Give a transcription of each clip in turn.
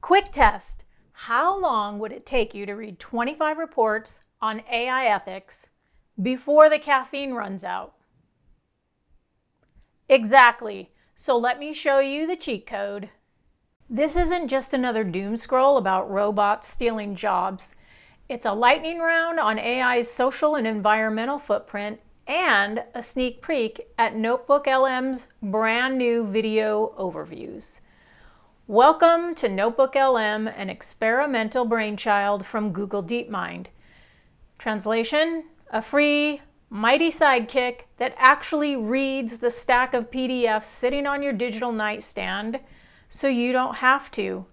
Quick test. How long would it take you to read 25 reports on AI ethics before the caffeine runs out? Exactly. So let me show you the cheat code. This isn't just another doom scroll about robots stealing jobs. It's a lightning round on AI's social and environmental footprint and a sneak peek at NotebookLM's brand new video overviews. Welcome to NotebookLM, an experimental brainchild from Google DeepMind. Translation: a free, mighty sidekick that actually reads the stack of PDFs sitting on your digital nightstand so you don't have to.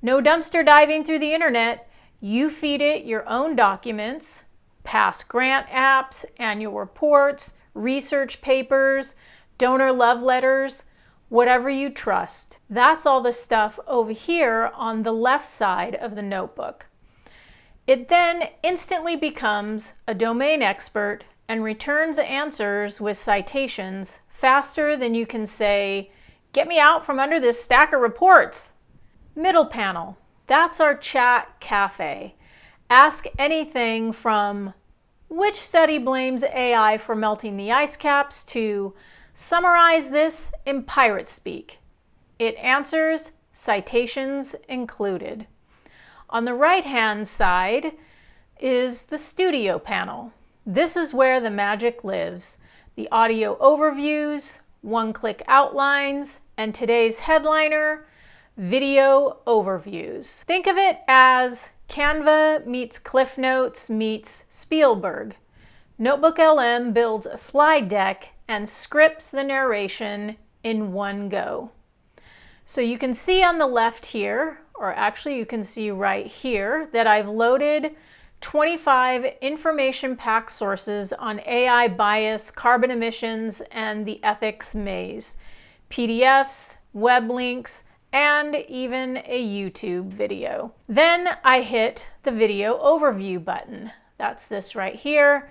No dumpster diving through the internet. You feed it your own documents, past grant apps, annual reports, research papers, donor love letters, whatever you trust. That's all the stuff over here on the left side of the notebook. It then instantly becomes a domain expert and returns answers with citations faster than you can say, "Get me out from under this stack of reports." Middle panel, that's our chat cafe. Ask anything from which study blames AI for melting the ice caps to summarize this in pirate speak. It answers, citations included. On the right-hand side is the studio panel. This is where the magic lives. The audio overviews, one-click outlines, and today's headliner, video overviews. Think of it as Canva meets Cliff Notes meets Spielberg. NotebookLM builds a slide deck and scripts the narration in one go. So you can see on the left here, or actually you can see right here, that I've loaded 25 information-packed sources on AI bias, carbon emissions, and the ethics maze. PDFs, web links, and even a YouTube video. Then I hit the video overview button. That's this right here.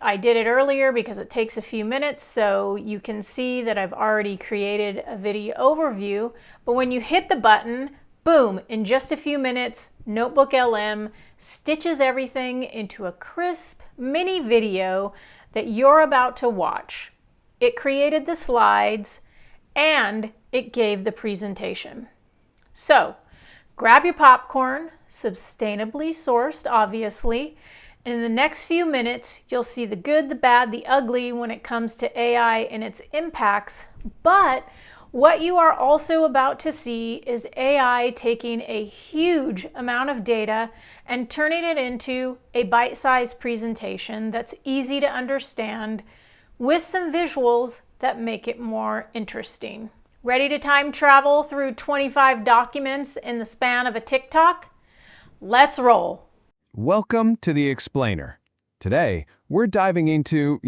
I did it earlier because it takes a few minutes, so you can see that I've already created a video overview. But when you hit the button, boom, in just a few minutes, NotebookLM stitches everything into a crisp mini video that you're about to watch. It created the slides and it gave the presentation. So grab your popcorn, sustainably sourced, obviously. In the next few minutes, you'll see the good, the bad, the ugly when it comes to AI and its impacts. But what you are also about to see is AI taking a huge amount of data and turning it into a bite-sized presentation that's easy to understand with some visuals that make it more interesting. Ready to time travel through 25 documents in the span of a TikTok? Let's roll. Welcome to The Explainer. Today, we're diving into,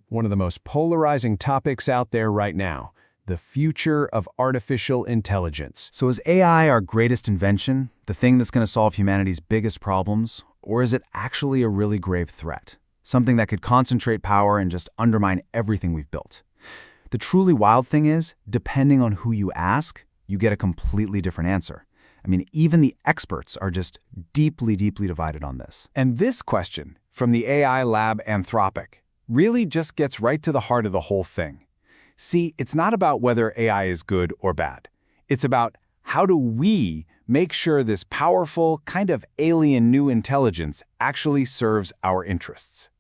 one of the most polarizing topics out there right now, the future of artificial intelligence. So is AI our greatest invention, the thing that's going to solve humanity's biggest problems, or is it actually a really grave threat? Something that could concentrate power and just undermine everything we've built. The truly wild thing is, depending on who you ask, you get a completely different answer. I mean, even the experts are just deeply, deeply divided on this. And this question, from the AI lab Anthropic, really just gets right to the heart of the whole thing. See, it's not about whether AI is good or bad. It's about how do we make sure this powerful, kind of alien new intelligence actually serves our interests.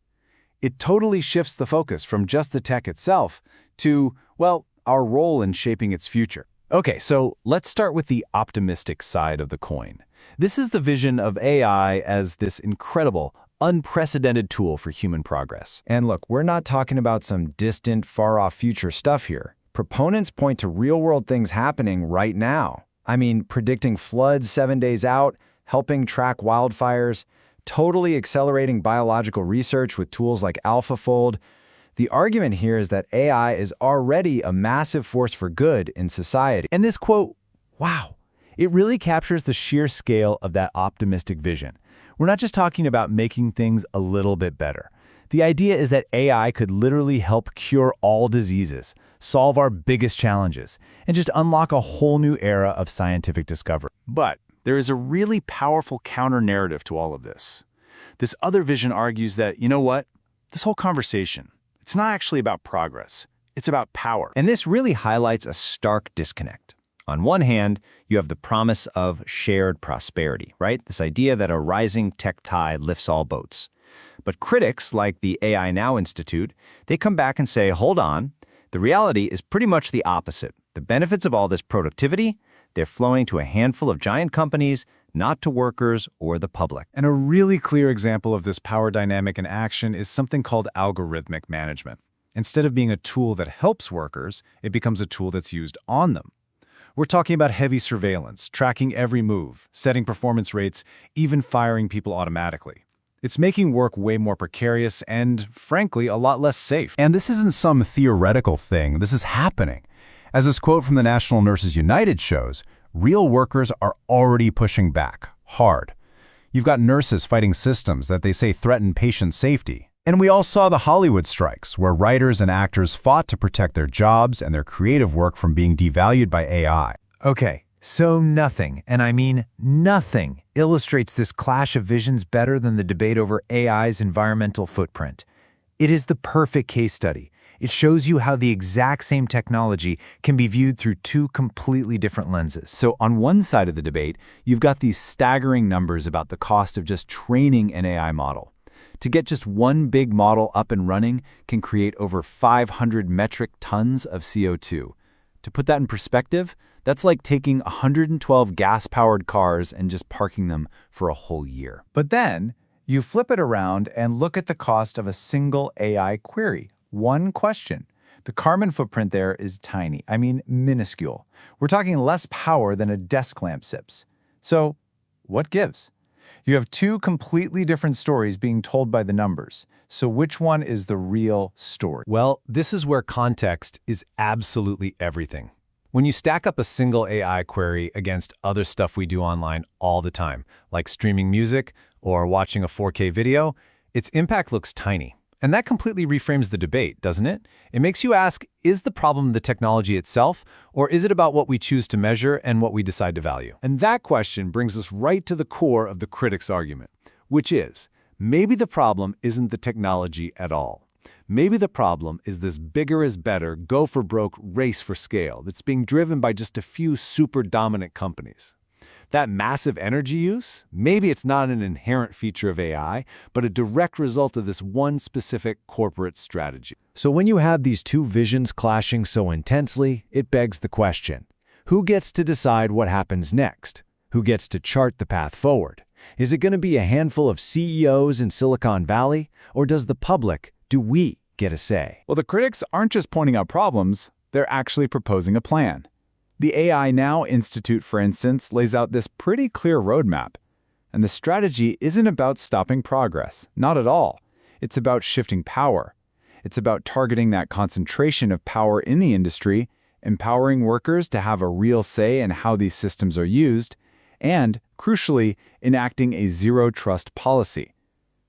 It totally shifts the focus from just the tech itself to, well, our role in shaping its future. Okay, so let's start with the optimistic side of the coin. This is the vision of AI as this incredible, unprecedented tool for human progress. And look, we're not talking about some distant, far-off future stuff here. Proponents point to real-world things happening right now. I mean, predicting floods 7 days out, helping track wildfires, totally accelerating biological research with tools like AlphaFold. The argument here is that AI is already a massive force for good in society. And this quote, wow, it really captures the sheer scale of that optimistic vision. We're not just talking about making things a little bit better. The idea is that AI could literally help cure all diseases, solve our biggest challenges, and just unlock a whole new era of scientific discovery. But there is a really powerful counter-narrative to all of this. This other vision argues that, you know what? This whole conversation, it's not actually about progress. It's about power. And this really highlights a stark disconnect. On one hand, you have the promise of shared prosperity, right? This idea that a rising tech tide lifts all boats. But critics, like the AI Now Institute, they come back and say, hold on, the reality is pretty much the opposite. The benefits of all this productivity, they're flowing to a handful of giant companies, not to workers or the public. And a really clear example of this power dynamic in action is something called algorithmic management. Instead of being a tool that helps workers, it becomes a tool that's used on them. We're talking about heavy surveillance, tracking every move, setting performance rates, even firing people automatically. It's making work way more precarious and, frankly, a lot less safe. And this isn't some theoretical thing. This is happening. As this quote from the National Nurses United shows, real workers are already pushing back, hard. You've got nurses fighting systems that they say threaten patient safety. And we all saw the Hollywood strikes, where writers and actors fought to protect their jobs and their creative work from being devalued by AI. Okay, so nothing, and I mean nothing, illustrates this clash of visions better than the debate over AI's environmental footprint. It is the perfect case study. It shows you how the exact same technology can be viewed through two completely different lenses. So on one side of the debate, you've got these staggering numbers about the cost of just training an AI model. To get just one big model up and running can create over 500 metric tons of CO2. To put that in perspective, that's like taking 112 gas-powered cars and just parking them for a whole year. But then, you flip it around and look at the cost of a single AI query. One question. The carbon footprint there is tiny. I mean, minuscule. We're talking less power than a desk lamp sips. So, what gives? You have two completely different stories being told by the numbers. So which one is the real story? Well, this is where context is absolutely everything. When you stack up a single AI query against other stuff we do online all the time, like streaming music or watching a 4K video, its impact looks tiny. And that completely reframes the debate, doesn't it? It makes you ask, is the problem the technology itself, or is it about what we choose to measure and what we decide to value? And that question brings us right to the core of the critic's argument, which is, maybe the problem isn't the technology at all. Maybe the problem is this bigger is better, go-for-broke race for scale that's being driven by just a few super dominant companies. That massive energy use, maybe it's not an inherent feature of AI, but a direct result of this one specific corporate strategy. So when you have these two visions clashing so intensely, it begs the question, who gets to decide what happens next? Who gets to chart the path forward? Is it going to be a handful of CEOs in Silicon Valley, or does the public, do we, get a say? Well, the critics aren't just pointing out problems, they're actually proposing a plan. The AI Now Institute, for instance, lays out this pretty clear roadmap. And the strategy isn't about stopping progress, not at all. It's about shifting power. It's about targeting that concentration of power in the industry, empowering workers to have a real say in how these systems are used, and, crucially, enacting a zero-trust policy.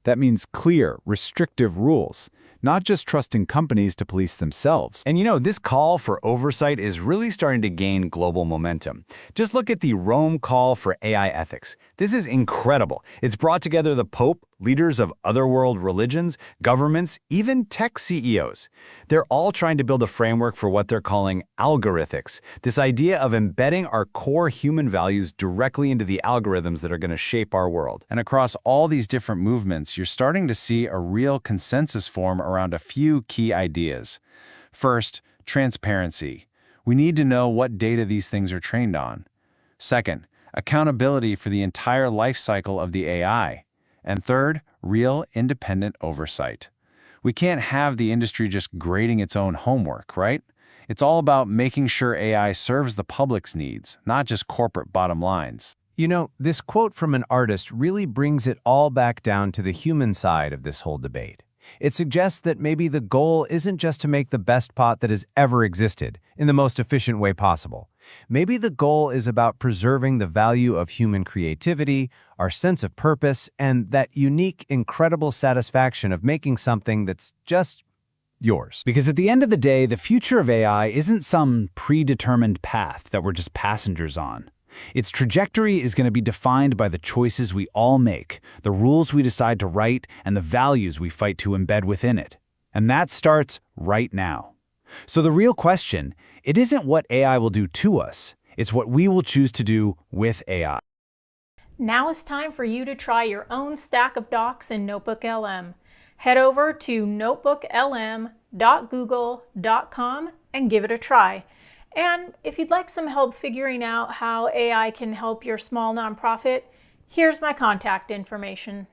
That means clear, restrictive rules, not just trusting companies to police themselves. And you know, this call for oversight is really starting to gain global momentum. Just look at the Rome Call for AI Ethics. This is incredible. It's brought together the Pope, leaders of other world religions, governments, even tech CEOs. They're all trying to build a framework for what they're calling algorithmics, this idea of embedding our core human values directly into the algorithms that are going to shape our world. And across all these different movements, you're starting to see a real consensus form around a few key ideas. First, transparency. We need to know what data these things are trained on. Second, accountability for the entire life cycle of the AI. And third, real independent oversight. We can't have the industry just grading its own homework, right? It's all about making sure AI serves the public's needs, not just corporate bottom lines. You know, this quote from an artist really brings it all back down to the human side of this whole debate. It suggests that maybe the goal isn't just to make the best pot that has ever existed in the most efficient way possible. Maybe the goal is about preserving the value of human creativity, our sense of purpose, and that unique, incredible satisfaction of making something that's just yours. Because at the end of the day, the future of AI isn't some predetermined path that we're just passengers on. Its trajectory is going to be defined by the choices we all make, the rules we decide to write, and the values we fight to embed within it. And that starts right now. So the real question, it isn't what AI will do to us, it's what we will choose to do with AI. Now it's time for you to try your own stack of docs in NotebookLM. Head over to notebooklm.google.com and give it a try. And if you'd like some help figuring out how AI can help your small nonprofit, here's my contact information.